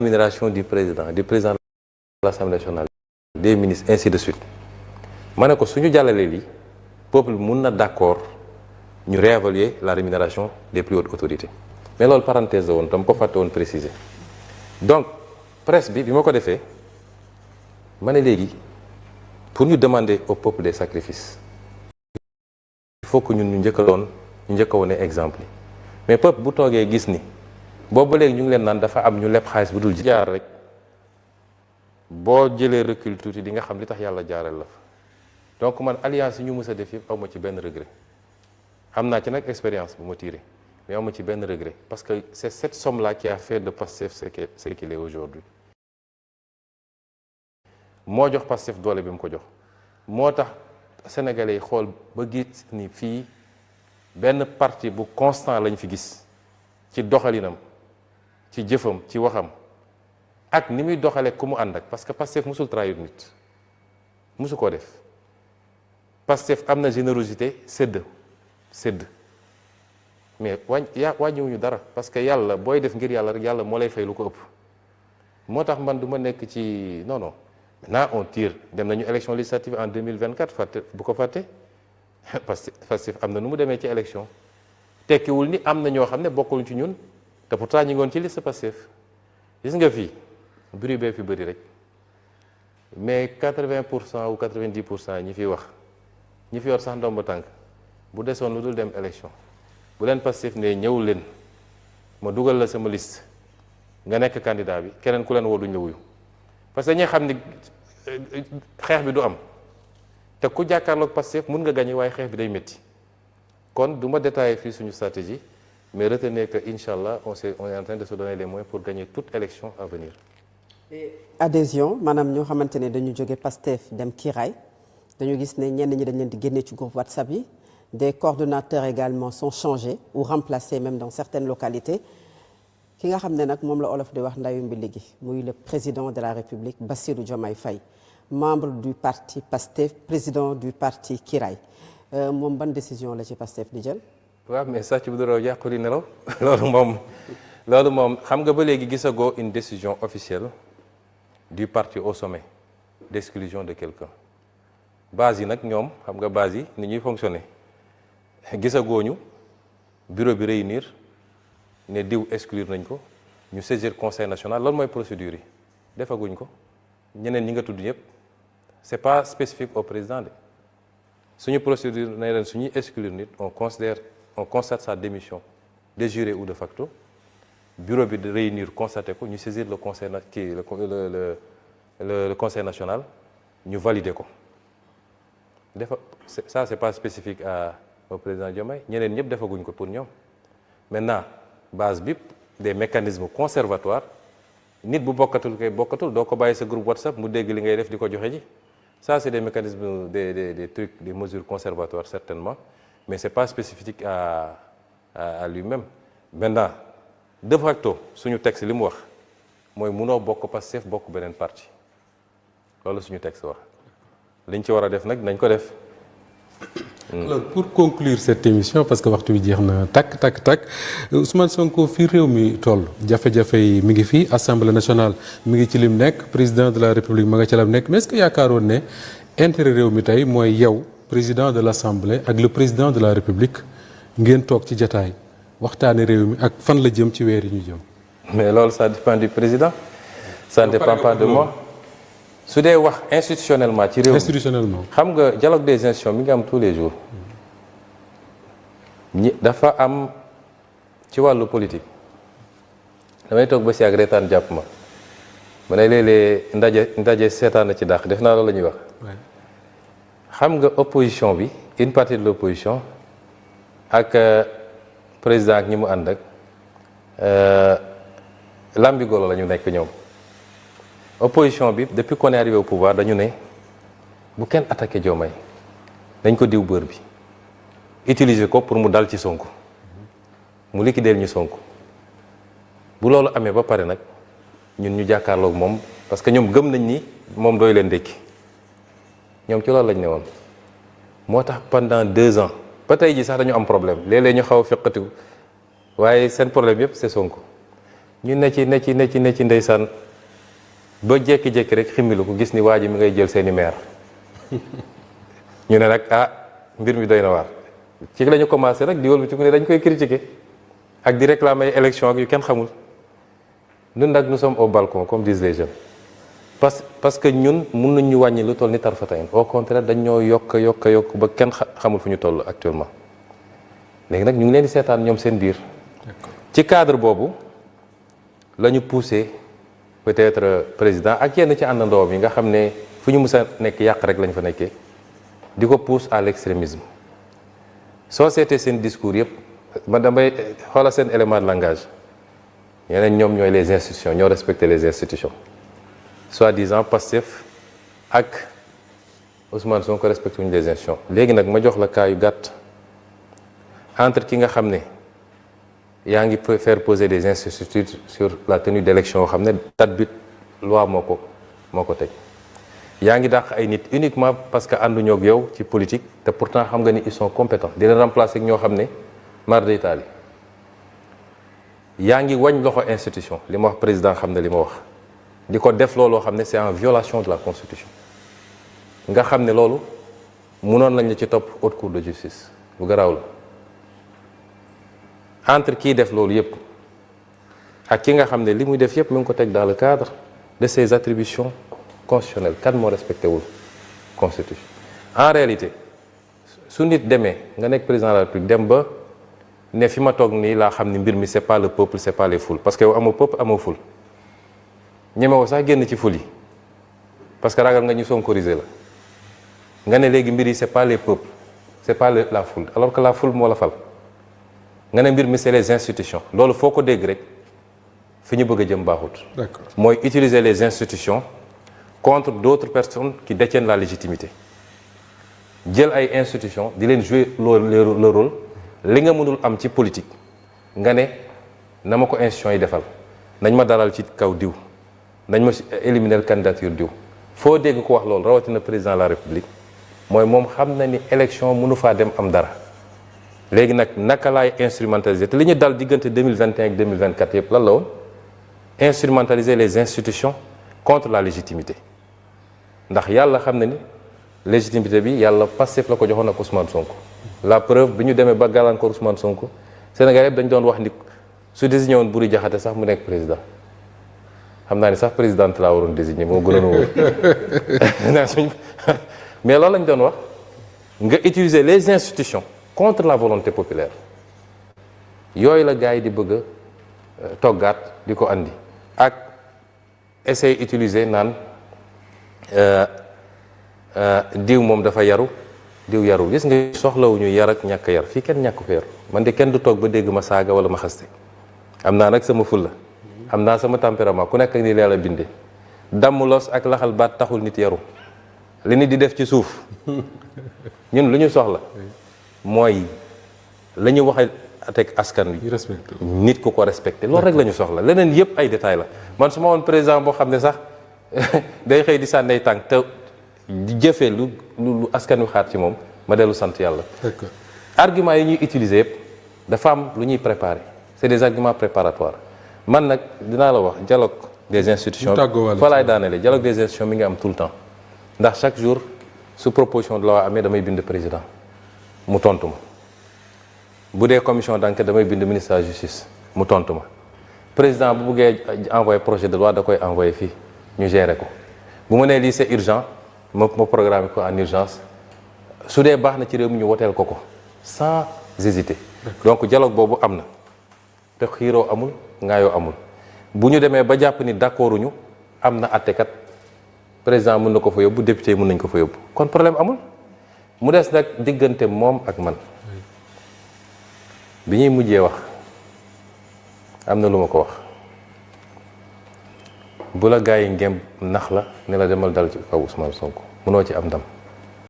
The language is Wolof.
rémunération du président de l'Assemblée nationale, des ministres, ainsi de suite ma ne ko suñu jàllalee lii peuple mun na d'accord ñu réévaluer la rémunération des plus hautes autorités mais loolu parenthèse la woon dama ko fàtte woon préciser donc presse bi ma ko defee ma ne léegi pour ñu demander au peuple des sacrifices il faut que ñun ñu njëkk a wone exemple yi mais peuple bu toogee gis ni boobu ba léegi ñu ngi leen naan dafa am ñu leb xaalis bu dul jaar rek boo jëlee recul tuuti di nga xam li tax yàlla jaaral la fa donc man alliance yi ñu mës a def yëpp aw ma ci benn regret am naa ci nag expérience bu ma tiré mais aw ma ci benn regret parce que c'est cette somme-là qui a fait de Pastef ce qu'il est aujourd'hui moo jox Pastef doole bi mu ko jox moo tax sénégalais yi xool ba gis ni fii benn parti bu constant lañ fi gis ci doxalinam ci jëfam ci waxam ak ni muy doxalee ku mu ànd ak parce que Pastef musul trahir nit musu koo def Pastef am na générosité sédd mais wàññiwuñu dara parce que yàlla booy def ngir yàlla rek yàlla moo lay fay lu ko ëpp moo tax man du ma nekk ci non maintenant on tire dem nañu élection législative en 2024 fàtte bu ko fàtte Pastef am na nu mu demee ci élection tekkiwul ni am na ñoo xam ne bokkul ci ñun te pourtant ñu ngi woon ci liste Pastef gis nga fii bruit bee fi bëri rek mais 80% ou 90% ñi fi wax ñi fi yor sax ndomb tànk bu desoon lu dul dem élection bu leen Pastef ne ñëw leen ma dugal la sama liste nga nekk candidat bi keneen ku leen woo duñ la wuyu parce que dañuy xam ni xeex bi du am te ku jàkkaarloog Pastef mun nga gagner waaye xeex bi day métti kon du ma détailler fii suñu stratégie mais retenez que incha allah on est en train de se donner les moyens pour gagner toute élection à venir. adhésion maanaam ñoo xamante ne dañu jóge Pastef dem Kiraay dañu gis ne ñenn ñi dañ leen di génne ci groupe WhatsApp yi des coordonnateurs également sont changés ou remplacés même dans certaines localités ki nga xam ne nag moom la olof di wax ndayu mbi ligi muy le président de la République Bassirou Diomaye Faye membre du parti Pastef président du parti Kiraay moom ban décision la ci Pastef di jël. waaw mais sàcc bu dara yàqu di nelaw loolu moom xam nga ba léegi gisagoo une décision officielle du parti au sommet d'exclusion de quelqu'un base yi nag ñoom xam nga base yi ni ñuy fonctionner gisagoo ñu bureau bi réunir ne diw exclure nañ ko ñu saisir conseil national loolu mooy procédure yi defaguñ ko ñeneen ñi nga tudd ñëpp c'est pas spécifique au président de suñu procédure ne leen suñuy exclure nit on constate sa démission de jure ou de facto bureau bi de réunir constaté ko ñu saisir le conseil le conseil national ñu valider ko ça c'est pas spécifique au président Diomaye ñeneen ñëpp defaguñ ko pour ñoom maintenant base bi des mécanismes conservatoires nit bu bokkatul doo ko bàyyi sa groupe WhatsApp mu dégg li ngay def di ko joxe ji ça c'est des mécanismes des trucs des mesures conservatoires certainement mais c'est pas spécifique à lui-même maintenant de facto suñu texte li mu wax mooy munoo bokk Pastef bokk beneen parti loolu suñu texte wax liñ ci war a def nag nañ ko def. Alors pour conclure cette émission parce que waxtu bi jeex na takk Ousmane Sonko fii réew mi toll jafe-jafe yi mi ngi fii Assemblée nationale mi ngi ci lim nekk président de la République ma nga ca lam nekk mais est-ce que yaakaaroon ne intérêt réew mi tey mooy yow président de l'Assemblée ak le président de la République ngeen toog ci jataay waxtaane réew mi ak fan la jëm ci weer yi ñu jëm. mais loolu ça dépend du président. ça ne dépend pas de moi. su dee wax institutionnellement ci réew mi institutionnellement xam nga dialogue des institutions mi ngi am tous les jours dafa am ci wàllu politique damay toog ba si ak reetaan jàpp ma ne léeg-léeg ndaje seetaan na ci dàq def naa loolu la ñuy wax. xam nga opposition bi une partie de l'opposition ak président ak ñi mu ànd ak lambigolo la ñu nekk ñoom. opposition bi depuis qu'on est arrivé au pouvoir dañu ne bu kenn attaqué Diomaye dañ ko diw bër bi utiliser ko pour mu dal ci Sonko mu liquider ñu Sonko bu loolu amee ba pare nag ñun ñu jàkkaarloog moom parce que ñoom gëm nañ ni moom dooy leen dékki ñoom ci loolu lañ ne woon moo tax pendant 2 ans ba tey ji sax dañu am problème léeg-léeg ñu xaw a feqatiku waaye seen problème yëpp c'est Sonko ñu ne ci ndeysaan ba jékki-jékki rek ximmilu ko gis ni waa ji mi ngay jël seeni maire ñu ne nag mbir mi doy na waar ci la ñu commencé nag di wëlbati ku ne dañ koy critiquer ak di réclamer élection ak yu kenn xamul ñun nag nous sommes au balcon comme disent les jeunes parce que ñun mun nañ ñu wàññi lu toll ni tarfatayn au contraire dañ ñoo yokk ba kenn xamul fu ñu toll actuellement léegi nag ñu ngi leen di seetaan ñoom seen biir ci cadre boobu la ñu poussé peut-être président ak yenn ci àndandoom yi nga xam ne fu ñu mus a nekk yàq rek lañ fa nekkee di ko pousse à l'extrémisme soo seetee seen discours yëpp ma damay xoolal seen élément de langage ñeneen ñoom ñooy les institutions ñoo respecter les institutions soi-disant Pastef ak Ousmane Sonko respecté wuñu les institutions léegi nag ma jox la cas yu gàtt entre ki nga xam ne yaa ngi faire poser des incertitudes sur la tenue d'élection yoo xam ne date bi loi moo ko teg yaa ngi dàq ay nit uniquement parce que ànduñoo ak yow ci politique te pourtant xam nga ni ils sont compétents di leen remplacer ak ñoo xam ne mar d'Italie yaa ngi wañ loxo institution li ma wax président xam ne li ma wax di ko def looloo xam ne c'est en violation de la constitution nga xam ne loolu mënoon lañ la ci topp haute cour de justice bu garaaw la entre kii def loolu yépp ak ki nga xam ne li muy def yépp mu ngi ko teg dans le cadre de ses attributions constitutionnelles kan moo respecté wul constitution en réalité su nit demee nga nekk président de la République dem ba ne fi ma toog nii laa xam ni mbir mi c'est pas le peuple c'est pas les foules parce que yow amoo peuple amoo foule ñemewoo sax génn ci foule yi parce que ragal nga ñu sonkoriser la nga ne léegi mbir yi c'est pas les peuples c'est pas la foule alors que la foule moo la fal nga ne mbir mi c'est les institutions loolu foo ko dégg rek fi ñu bëgg a jëm baaxut. D'accord. mooy utiliser les institutions contre d'autres personnes qui détiennent la légitimité jël ay institutions di leen jouer le rôle li nga mënul am ci politique nga ne na ma ko institutions yi defal nañ ma dalal ci kaw diw nañ ma éliminer candidature diw foo dégg ko wax loolu rawatina président de la République mooy moom xam na ni élection mënu faa dem am dara léegi nag naka laay instrumentaliser te li ñu dal diggante 2021 ak 2024 yëpp lan la woon instrumentaliser les institutions contre la légitimité ndax yàlla xam na ni légitimité bi yàlla Pastef la ko joxoon ak Ousmane Sonko la preuve bi ñu demee ba gàllankoor Ousmane Sonko Sénégal yëpp dañ doon wax ni su désigné woon Buri Jaxate sax mu nekk président xam naa ni sax présidente laa waroon désigné moo gënoon wóor mais loolu lañ doon wax nga utiliser les institutions contre la volonté populaire yooyu la gars yi di bëgg a toggaat di ko andi ak essayer utiliser naan diw moom dafa yaru diw yaru gis nga soxlawuñu yar ak ñàkk yar fii kenn ñàkk ko yar man de kenn du toog ba dégg ma saaga wala ma xaste am naa nag sama fulla am naa sama tempérament ku nekk ni leela bindee damm los ak laxal baat taxul nit yaru li nit di def ci suuf ñun lu ñu soxla mooy la ñu waxe teg askan wi nit ku ko respecté loolu rek la ñu soxla leneen yëpp ay détails la man su ma woon président boo xam ne sax day xëy di sànnay tànk te di jëfee lu askan wi xaar ci moom ma dellu sant yàlla. D'accord. arguments yi ñuy utiliser yëpp dafa am lu ñuy préparer c'est des arguments préparatoires man nag dinaa la wax dialogue des institutions fa laay daanele dialogue des institutions mi ngi am tout le temps ndax chaque jour su proposition de loi amee damay bind président mu tontu ma bu dee commission d'enquête damay bind ministre de la justice mu tontu ma président bu buggee envoyer projet de loi da koy envoyer fii ñu gérer ko bu ma nee lii c'est urgent ma programme ko en urgence su dee baax na ci réew mi ñu woteel ko sans hésiter donc dialogue boobu am na te xiiroo amul ngaayoo amul bu ñu demee ba jàpp ni d'accorduñu am na àttekat président mën na ko fa yóbbu député yi mën nañ ko fa yóbbu kon problème amul mu des nag diggante moom ak man bi ñuy mujjee wax am na lu ma ko wax bu la gaa yi ngem nax la ne la demal dal ci kaw Ousmane Sonko mënoo ci am ndam